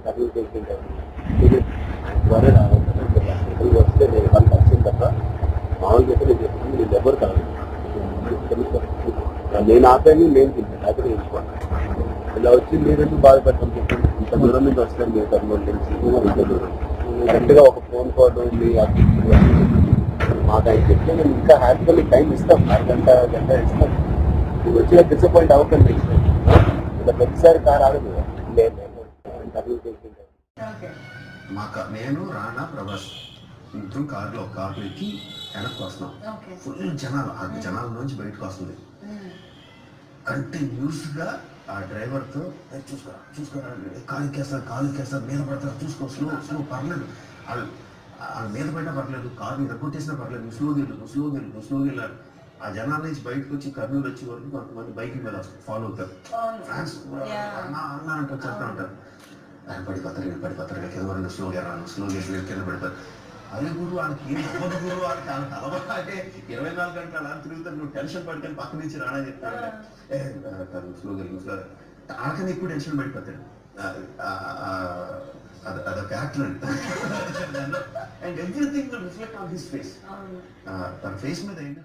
Communication ద్వారా రావాలి వస్తే నేను వాళ్ళకి వచ్చింది తప్ప మామూలుగా అయితే నేను చెప్తున్నాను నేను ఎవరు కాదు నేను ఆపాను నేను తింటాను అక్కడ వేసుకోండి ఇలా వచ్చి మీరెందుకు బాధపడతాను చెప్పండి ఇంత దూరం నుంచి వస్తారు మీరు కర్నూలు నుంచి ఇంత దూరం కరెక్ట్గా ఒక ఫోన్ కాల్ మీ మాకు ఆయన చెప్తే నేను ఇంకా హ్యాపీగా మీకు టైం ఇస్తాం గంట ఇస్తాం మీరు వచ్చిన డిసప్పాయింట్ అవ్వకండి ఇలా ప్రతిసారి కార్ ఆగదు నేను రానా ప్రభాస్ ఇద్దరం కారులో ఎక్కి వెనక్కి వస్తున్నాం. ఫుల్ జనాలు ఆ జనాల నుంచి బయటకు వస్తుంది. కంటిన్యూస్ గా ఆ డ్రైవర్ తో చూసుకోరా కాలుకేస్తారు మీద పడతారు చూసుకో స్లో పర్లేదు వాళ్ళ మీద పడినా పర్లేదు కారు రగ్గొట్టేసినా పర్లేదు స్లోగా వెళ్ళారు. ఆ జనాల నుంచి బయటకు వచ్చి కర్నూలు వచ్చే వరకు కొంతమంది బైక్ మీద ఫాలో అవుతారు. ఫ్యాన్స్ అన్నా అంటారు చెప్తా ఉంటారు పడిపోతారు కింద స్లోగా కింద పడతారు. అరే గురు వాళ్ళకి ఏం అవ్వదు గురు వాళ్ళకి అలవాటే 24 గంటలు అలా తిరుగుతారు. నువ్వు టెన్షన్ పడుకొని పక్క నుంచి రానా చెప్తాడు స్లోగా ఆడకని ఎక్కువ టెన్షన్ పడిపోతాడు. అదొక actor and everything will reflect on his face. తన ఫేస్ మీద ఏంటి